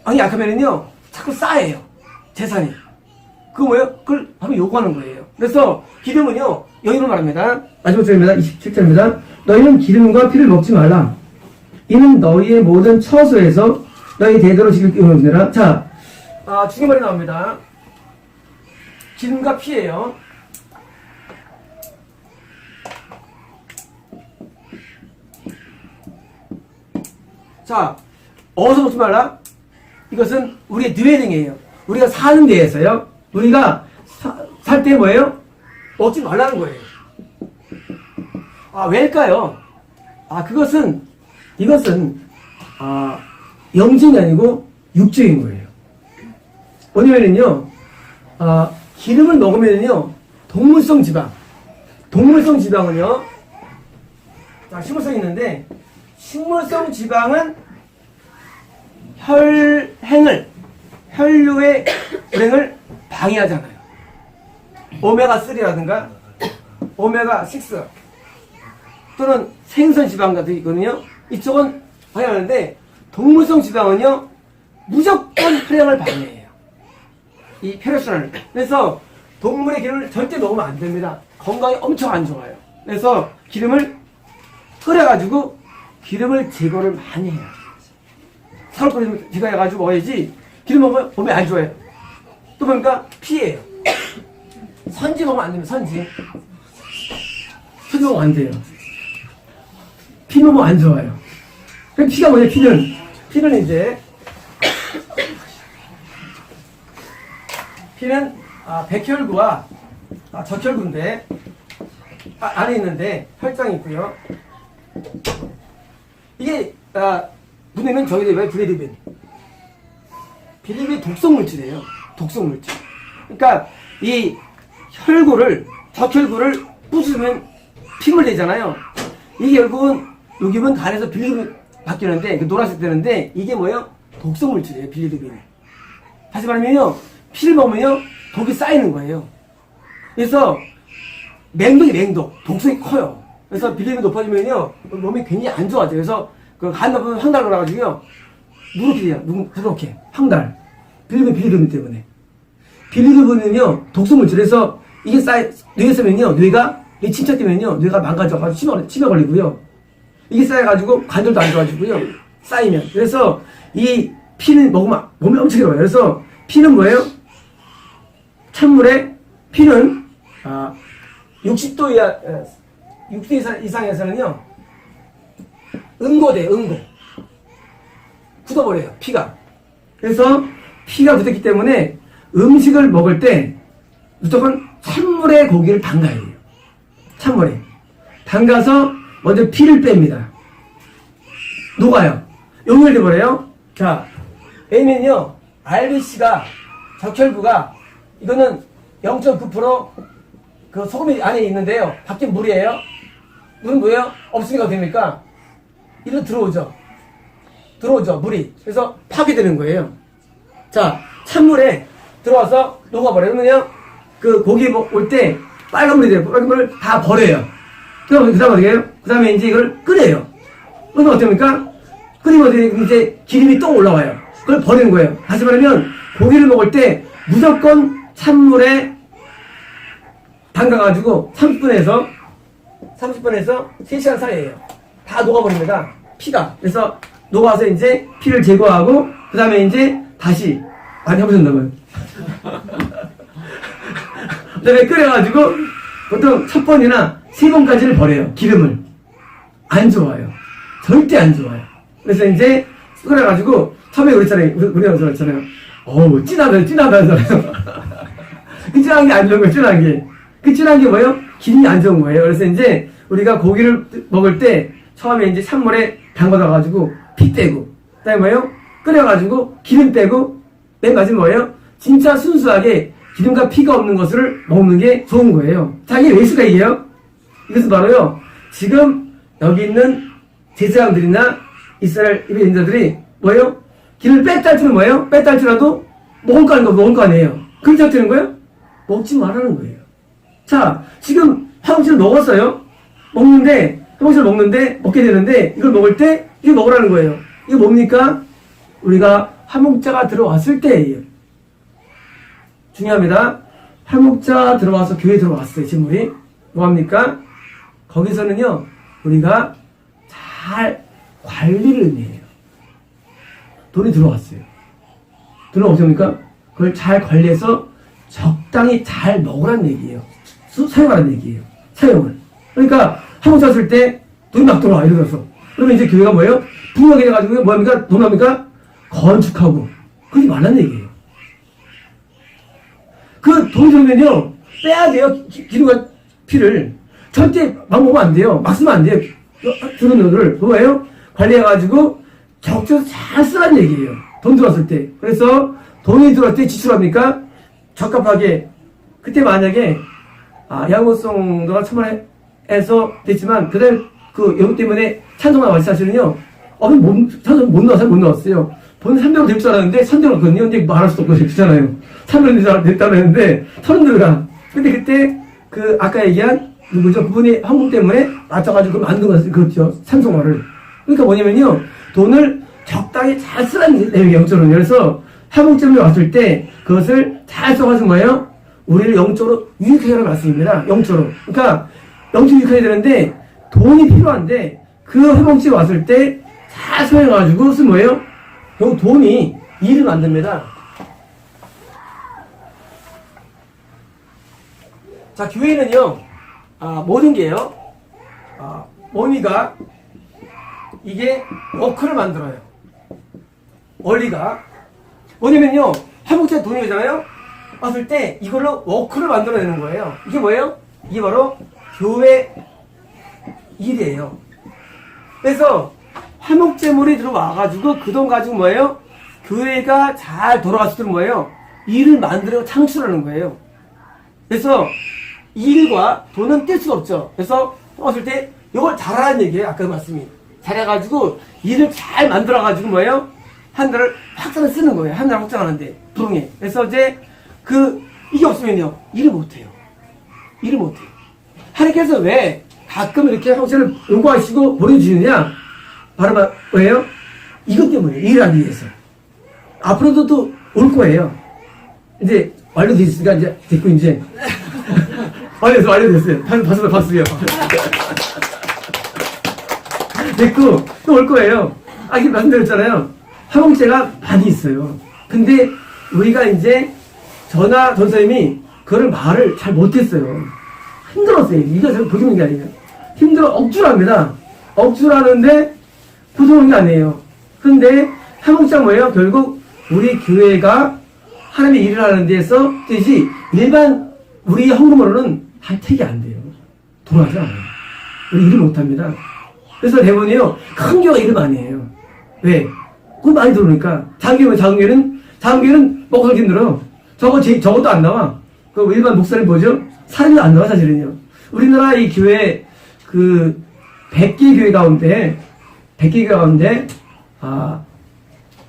관계 약하면은요, 자꾸 쌓여요. 재산이. 그거 뭐예요? 그걸 바로 요구하는 거예요. 그래서 기름은요, 여기로 말합니다. 마지막 절입니다. 27절입니다. 너희는 기름과 피를 먹지 말라. 이는 너희의 모든 처소에서 너희 대대로 지킬 기름이라. 자, 중요한 말이 나옵니다. 기름과 피예요. 자, 어디서 먹지 말라? 이것은 우리의 드웨링이에요. 우리가 사는 데에서요. 우리가 살 때 뭐예요? 먹지 말라는 거예요. 왜일까요? 이것은 영적이 아니고 육적인 거예요. 왜냐면은요, 기름을 먹으면은요, 동물성 지방은요, 식물성이 있는데, 식물성 지방은 혈류의 불행을 방해하잖아요. 오메가3라든가, 오메가6, 또는 생선 지방 같은 게 있거든요. 이쪽은 방해하는데, 동물성 지방은요, 무조건 혈행을 방해해요. 이 혈액순환을. 그래서 동물의 기름을 절대 먹으면 안 됩니다. 건강에 엄청 안 좋아요. 그래서 기름을 끓여가지고 기름을 제거를 많이 해요. 살을 비가 해가지고 먹어야지. 기름 먹으면 몸에 안 좋아요. 또 뭡니까? 피예요. 선지 먹으면 안 됩니다. 선지 먹으면 안 돼요. 피 먹으면 안 좋아요. 그럼 피가 뭐냐? 피는 이제 피는 백혈구와 적혈구인데 안에 있는데 혈장이 있고요. 이게 문에는 저기 왜 빌리루빈? 빌리루빈이 독성 물질이에요. 독성 물질. 그러니까 이 적혈구를 부수면 피물 내잖아요. 이게 결국은 여기면 간에서 빌리루빈 바뀌는데 노란색 되는데 이게 뭐예요? 독성 물질이에요. 빌리루빈이. 다시 말하면요, 피를 먹으면요 독이 쌓이는 거예요. 그래서 맹독, 독성이 커요. 그래서 빌리루빈이 높아지면요 몸이 굉장히 안 좋아져요. 그래서 그 간 나쁘면 황달 올라가지고요 누렇게 황달. 빌리루빈 때문에. 빌리루빈은요 독성 물질에서 이게 뇌에 쓰면요 뇌가 침착되면요 뇌가 망가져가지고 치매 걸리고요. 이게 쌓여가지고 관절도 안 좋아지고요. 쌓이면. 그래서 이 피는 먹으면 몸이 엄청 좋아요. 그래서 피는 뭐예요? 찬물에 피는 60도 이상에서는요 응고돼요. 굳어버려요. 피가. 그래서 피가 굳었기 때문에 음식을 먹을 때 무조건 찬물에 고기를 담가야 돼요. 찬물에 담가서 먼저 피를 뺍니다. 녹아요. 용혈돼버려요. 자, 왜냐면요 RBC가 적혈구가 이거는 0.9% 그 소금이 안에 있는데요. 밖에 물이에요. 물은 뭐예요? 없으니까 됩니까? 이리로 들어오죠. 물이. 그래서 파괴되는 거예요. 자, 찬물에 들어와서 녹아버려요. 그러면요 그 고기 올 때 빨간 물이 돼요. 빨간 물을 다 버려요. 그 다음에 어떻게 해요? 그 다음에 이제 이걸 끓여요. 그러면 어떻게 합니까? 끓이면 이제 기름이 또 올라와요. 그걸 버리는 거예요. 다시 말하면 고기를 먹을 때 무조건 찬물에 담가가지고 30분에서 3시간 사이에요. 다 녹아버립니다. 피가. 그래서 녹아서 이제 피를 제거하고 그 다음에 이제 다시 많이 해보셨나봐요. 그 다음에 끓여가지고 보통 첫 번이나 세 번까지를 버려요. 기름을. 안 좋아요. 절대 안 좋아요. 그래서 이제 끓여가지고 처음에 우리가 그랬잖아요. 어우 진하다 하잖아요. 그 진한 게 안 좋은 거예요. 진한 게. 그 진한 게 뭐예요? 기름이 안 좋은 거예요. 그래서 이제 우리가 고기를 먹을 때 처음에 이제 찬물에 담가가지고 피 떼고 그다음에 뭐예요? 끓여가지고 기름 빼고 맨 마지막 뭐예요? 진짜 순수하게 기름과 피가 없는 것을 먹는 게 좋은 거예요. 자, 이게 왜 있을까 이게요? 이것은 바로요 지금 여기 있는 제사장들이나 이스라엘 인자들이 뭐예요? 기름을 뺐다 할지는 뭐예요? 뺐다 할지라도 먹을 거 아니에요. 그렇게 되는 거예요? 먹지 말라는 거예요. 자, 지금 화장실을 먹었어요. 화장실을 먹는데 먹게 되는데 이걸 먹을 때 이거 먹으라는 거예요. 이거 뭡니까? 우리가 화목자가 들어왔을 때예요. 중요합니다. 화목자 들어와서 교회 들어왔어요. 질문이 뭐합니까? 거기서는요 우리가 잘 관리를 의미해요. 돈이 들어왔어요. 돈은 없습니까? 그걸 잘 관리해서 적당히 잘 먹으라는 얘기예요. 사용하라는 얘기예요. 사용을. 그러니까 화목자 왔을 때 돈이 막 들어와. 예를 들어서. 그러면 이제 교회가 뭐예요? 풍요하게 돼가지고 뭐합니까? 돈 합니까? 건축하고. 그러지 말라는 얘기예요. 그 돈 들면요 빼야 돼요. 기름과 피를. 절대 막 먹으면 안 돼요. 막 쓰면 안 돼요. 들은 돈을. 뭐예요? 관리해가지고 적절히 잘 쓰라는 얘기예요. 돈 들어왔을 때. 그래서 돈이 들어왔을 때 지출합니까? 적합하게. 그때 만약에 양호성도가 천만에서 됐지만 그다음에 그 여부 때문에 찬송가 말씀하시는요 찬송 못 넣었어요. 돈 300원 될 줄 알았는데 300원 없거든요. 근데 말할 수도 없고 그렇잖아요. 300원 됐다고 했는데 1000원 들어가. 근데 그때 그 아까 얘기한 누구죠? 그분이 헌금 때문에 맞춰가지고 만든 거였어요. 그렇죠. 찬송가를. 그러니까 뭐냐면요 돈을 적당히 잘 쓰라는 내용이 영적으로. 그래서 화목제물이 왔을 때 그것을 잘 써가지고 뭐예요? 우리를 영적으로 유익하게 하는 말씀입니다. 영적으로. 그러니까 영적으로 유익하게 되는데 돈이 필요한데 그 화목제에 왔을 때 잘 사용해가지고 그것은 뭐예요? 결국 돈이 일을 만듭니다. 자, 교회는요, 모든 게요, 원리가, 이게 워크를 만들어요. 원리가. 뭐냐면요, 화목제 돈이 오잖아요? 왔을 때 이걸로 워크를 만들어내는 거예요. 이게 뭐예요? 이게 바로 교회 일이에요. 그래서 화목제물이 들어와가지고 그 돈 가지고 뭐예요? 교회가 잘 돌아갈 수 있도록 뭐예요? 일을 만들어 창출하는 거예요. 그래서 일과 돈은 뗄 수가 없죠. 그래서 왔을 때 이걸 잘하라는 얘기예요. 아까 그 말씀이. 잘해가지고 일을 잘 만들어가지고 뭐예요? 하늘을 확장을 쓰는 거예요. 하늘을 확장하는데 부흥해. 그래서 이제 이게 없으면요 일을 못해요. 일을 못해요. 하나님께서 왜 가끔 이렇게 화목제를 요구하시고 보내주시느냐? 바로 뭐예요? 이것 때문에 일을 하기 위해서. 앞으로도 또 올 거예요. 이제 완료됐으니까 이제 됐고 이제 완료됐어요. 박수요. 됐고 또 올 거예요. 이게 말씀드렸잖아요. 화목제가 많이 있어요. 근데 우리가 이제 저나 전사님이 그걸 말을 잘 못했어요. 힘들었어요. 이거 제가 보여주는 게 아니에요. 억지로 합니다. 억지로 하는데 부드러운 게 아니에요. 근데 화목제가 뭐예요? 결국 우리 교회가 하나님의 일을 하는 데서 뜻이 일반 우리 헌금으로는 혜택이 안 돼요. 돌아가지 않아요. 우리 일을 못합니다. 그래서 대부분이요, 큰 교회가 일을 많이 해요. 왜? 그거 많이 들어오니까. 작은 교회는 먹고 살기 힘들어. 저것도 안 나와. 그 일반 목사님 뭐죠? 사람이 안 나와, 사실은요. 우리나라 이 교회, 100개 교회 가운데,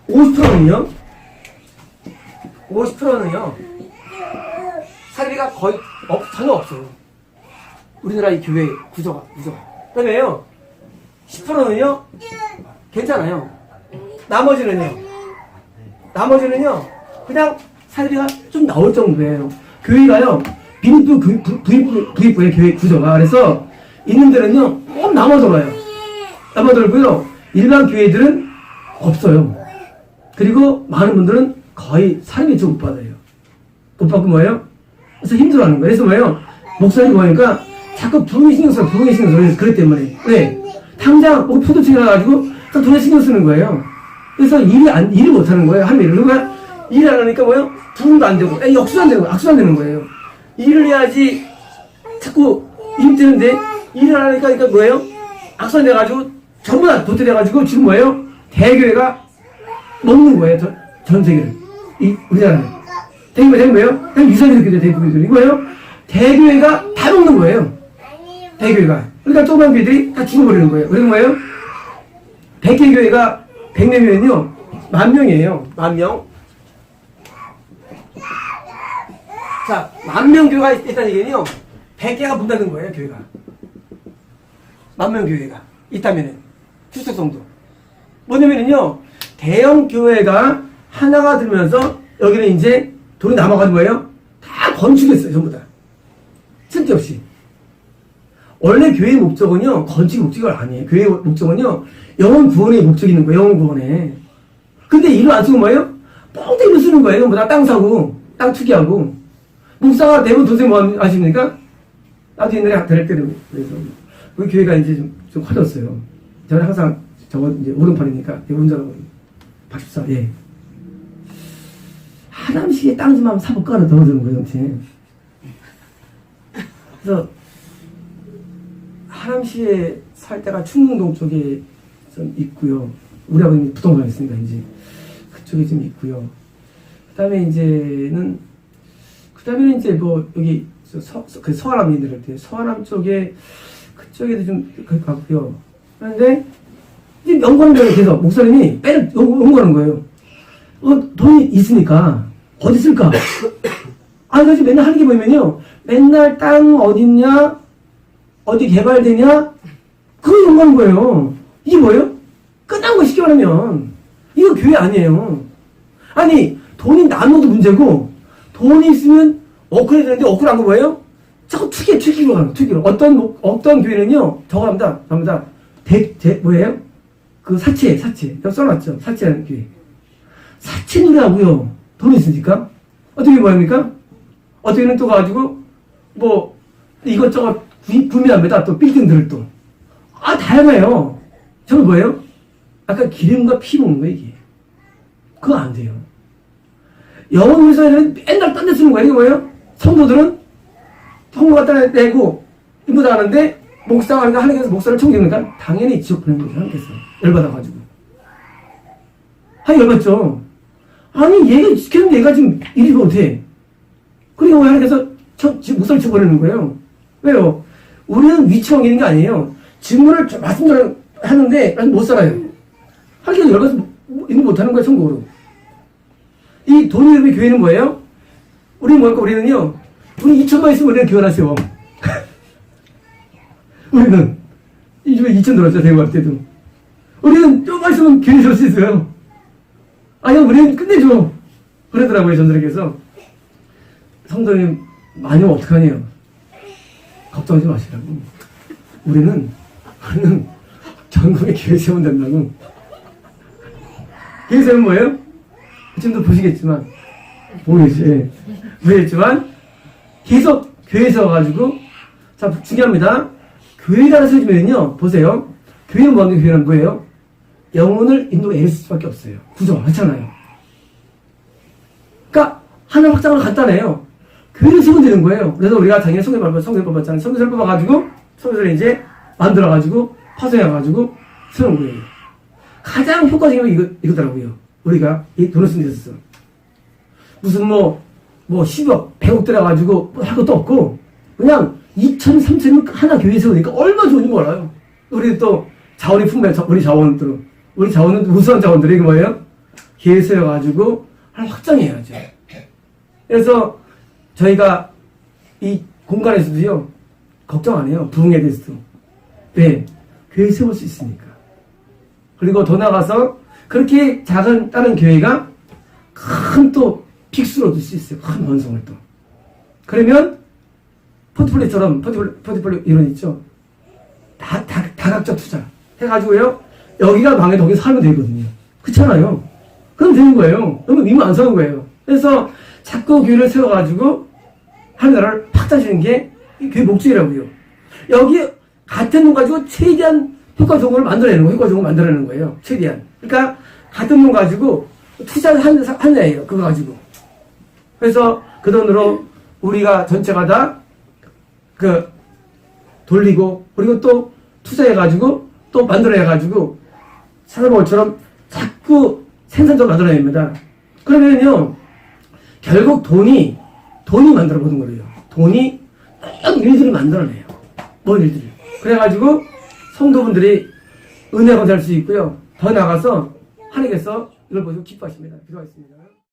50%는요, 사례비가 거의 전혀 없어요. 우리나라 이 교회 구조가. 그 다음에요, 10%는요, 괜찮아요. 나머지는요, 그냥 사례비가 좀 나올 정도예요. 교회가요, 부익부의 교회 구조가. 그래서, 있는 데는요, 꼭 남아돌아요. 남아돌고요, 일반 교회들은 없어요. 그리고 많은 분들은 거의 사례비 좀 못 받아요. 못 받고 뭐예요? 그래서 힘들어하는 거예요. 그래서 뭐예요? 목사님 보니까 자꾸 부흥에 신경 써. 그랬기 때문에. 왜? 당장 포도청이 나가지고 돈에 신경 쓰는 거예요. 그래서 일을 못 하는 거예요. 한 일을. 그러니까 일을 안 하니까 뭐예요? 부흥도 안 되고, 역수도 안 되고, 악수도 안 되는 거예요. 일을 해야지 자꾸 힘드는데, 일을 안 하니까 그러니까 뭐예요? 악수 안 돼가지고, 전부 다 도태돼가지고, 지금 뭐예요? 대교회가 먹는 거예요. 전 세계를. 우리나라는. 대교회가 뭐예요? 그냥 유산이 이렇게 대교회들이 뭐예요? 대교회가 다 먹는 거예요. 대교회가. 그러니까 조그만 교회들이 다 죽어버리는 거예요. 그래서 뭐예요? 100개 교회가 100명이면요 10,000명이에요. 10,000명. 자, 10,000명 교회가 있다는 얘기는요 100개가 문 닫는 거예요. 교회가. 10,000명 교회가 있다면은 출석성도. 뭐냐면은요 대형 교회가 하나가 들면서 여기는 이제 돈이 남아가지고 뭐예요? 다 건축했어요. 전부 다. 쓸데없이. 원래 교회의 목적은요, 건축의 목적이 아니에요. 교회의 목적은요, 영혼 구원의 목적이 있는 거예요. 영혼 구원에. 근데 이를 안 쓰고 뭐예요? 뻥튀기로 쓰는 거예요. 전부 다 땅 사고, 땅 투기하고. 목사가 대부분 돈생 뭐 아십니까? 나도 옛날에 다닐 때도 그래서. 우리 교회가 이제 좀 커졌어요. 저는 항상 이제 오른팔이니까, 운전하고. 박십사, 예. 하남시에 땅 좀 한번 사볼까? 하나 더 드는 거예요, 정치. 그래서, 하남시에 살 때가 충릉동 쪽에 좀 있고요. 우리 아버님이 부동산에 있으니까 이제 그쪽에 좀 있고요. 그다음에는 이제 뭐 여기 서하남 인들 할 때 서하남 쪽에 그쪽에도 좀 갔고요. 그런데 이제 연구하는 계속 목사님이 연구하는 거예요. 돈이 있으니까 어디 쓸까? 그래서 맨날 하는 게 뭐냐면요. 맨날 땅 어딨냐? 어디 개발되냐? 그거 연구하는 거예요. 이게 뭐예요? 끝난 거 쉽게 말하면. 이거 교회 아니에요. 아니, 돈이 남는 것도 문제고, 돈이 있으면 워크를 해야 되는데, 워크를 한 거 뭐예요? 자꾸 투기로 가는 거예요, 투기로. 어떤 교회는요, 저거 합니다. 뭐예요? 그 사채. 여기 써놨죠. 사채라는 교회. 사채놀이하고요. 돈이 있으니까. 어떻게 뭐합니까? 어떻게는 또 가지고, 뭐, 이것저것 구매합니다. 또 빌딩들을 또. 다양해요. 저는 뭐예요? 아까 기름과 피 먹는 거, 이게. 그거 안 돼요. 영혼 우리 사회는 맨날 딴 데 쓰는 거예요. 이게 뭐예요? 성도들은 성도 갖다 내고, 이쁘다 하는데, 목사가 하나님께서 목사를 청기니까 당연히 지옥 보내는 거죠. 하나님께서. 열받아가지고. 열받죠. 아니, 얘가 시켰는데 얘가 지금 일이 못해. 그리고 하나님께서 목사를 쳐버리는 거예요. 왜요? 우리는 위치만 있는 게 아니에요. 질문을 말씀을 하는데 못 살아요. 하나님께서 열받아서 일 못하는 거예요. 천국으로. 이 돈 이름의 교회는 뭐예요? 우리는 뭘까? 우리는요. 우리 2천만 있으면 우리는 교회 하나 세워. 우리는 이 집에 2천 들었죠. 대구 갈 때도. 우리는 조금만 있으면 교회 세울 수 있어요. 우리는 끝내줘. 그러더라고요. 전설에게서. 성도님 많이 오면 어떡하냐. 걱정하지 마시라고. 우리는 전국에 교회 세우면 된다고. 교회 세우면 뭐예요? 지금도 보시겠지만, 모르겠지만, 계속 교회 세워가지고, 자, 중요합니다. 교회가 세워지면요, 보세요. 교회는 뭐하는 교회는 뭐예요? 영혼을 인도로 애를 쓸 수밖에 없어요. 구조가 그렇잖아요. 그러니까, 하나 확장을 간단해요. 교회를 세우면 되는 거예요. 그래서 우리가 작년에 성경 뽑았잖아요. 성경을 뽑아가지고, 성경을 이제 만들어가지고, 파송해가지고, 세우는 거예요. 가장 효과적인 건 이거더라고요. 우리가 이 돈을 쓴 데 있었어. 무슨 10억, 100억 들어가지고 할 것도 없고, 그냥 2천, 3천이면 하나 교회 세우니까 얼마나 좋은지 몰라요. 우리 또 자원이 풍부해, 우리 자원은 우수한 자원들이 뭐예요? 교회 세워가지고 확장해야죠. 그래서 저희가 이 공간에서도요, 걱정 안 해요. 부흥에 대해서도. 네. 교회 세울 수 있으니까. 그리고 더 나가서 그렇게 작은 다른 교회가 큰 또 픽스로 얻을 수 있어요. 큰 원성을 또. 그러면 포트폴리오처럼 포트폴리오 이론 있죠. 다각적 투자 해가지고요. 여기가 망해도 거기 살면 되거든요. 그렇잖아요. 그럼 되는 거예요. 그러면 믿으면 안 사는 거예요. 그래서 자꾸 교회를 세워가지고 하나님나라를 확장시키는 게 이 교회 목적이라고요. 여기 같은 돈 가지고 최대한 효과적으로 만들어내는 거예요. 최대한. 그러니까 같은 돈 가지고 투자를 하는 애예요. 그거 가지고. 그래서 그 돈으로 우리가 전체가 다 돌리고, 그리고 또 투자해가지고, 또 만들어내가지고, 사자벌처럼 자꾸 생산적으로 만들어냅니다. 그러면요, 결국 돈이 만들어보는 거예요. 돈이 어떤 일들을 만들어내요. 뭔 일들을. 그래가지고, 성도분들이 은혜가 될 수 있고요. 더 나아가서 하나님께서 이걸 보시고 기뻐하십니다. 기도하겠습니다.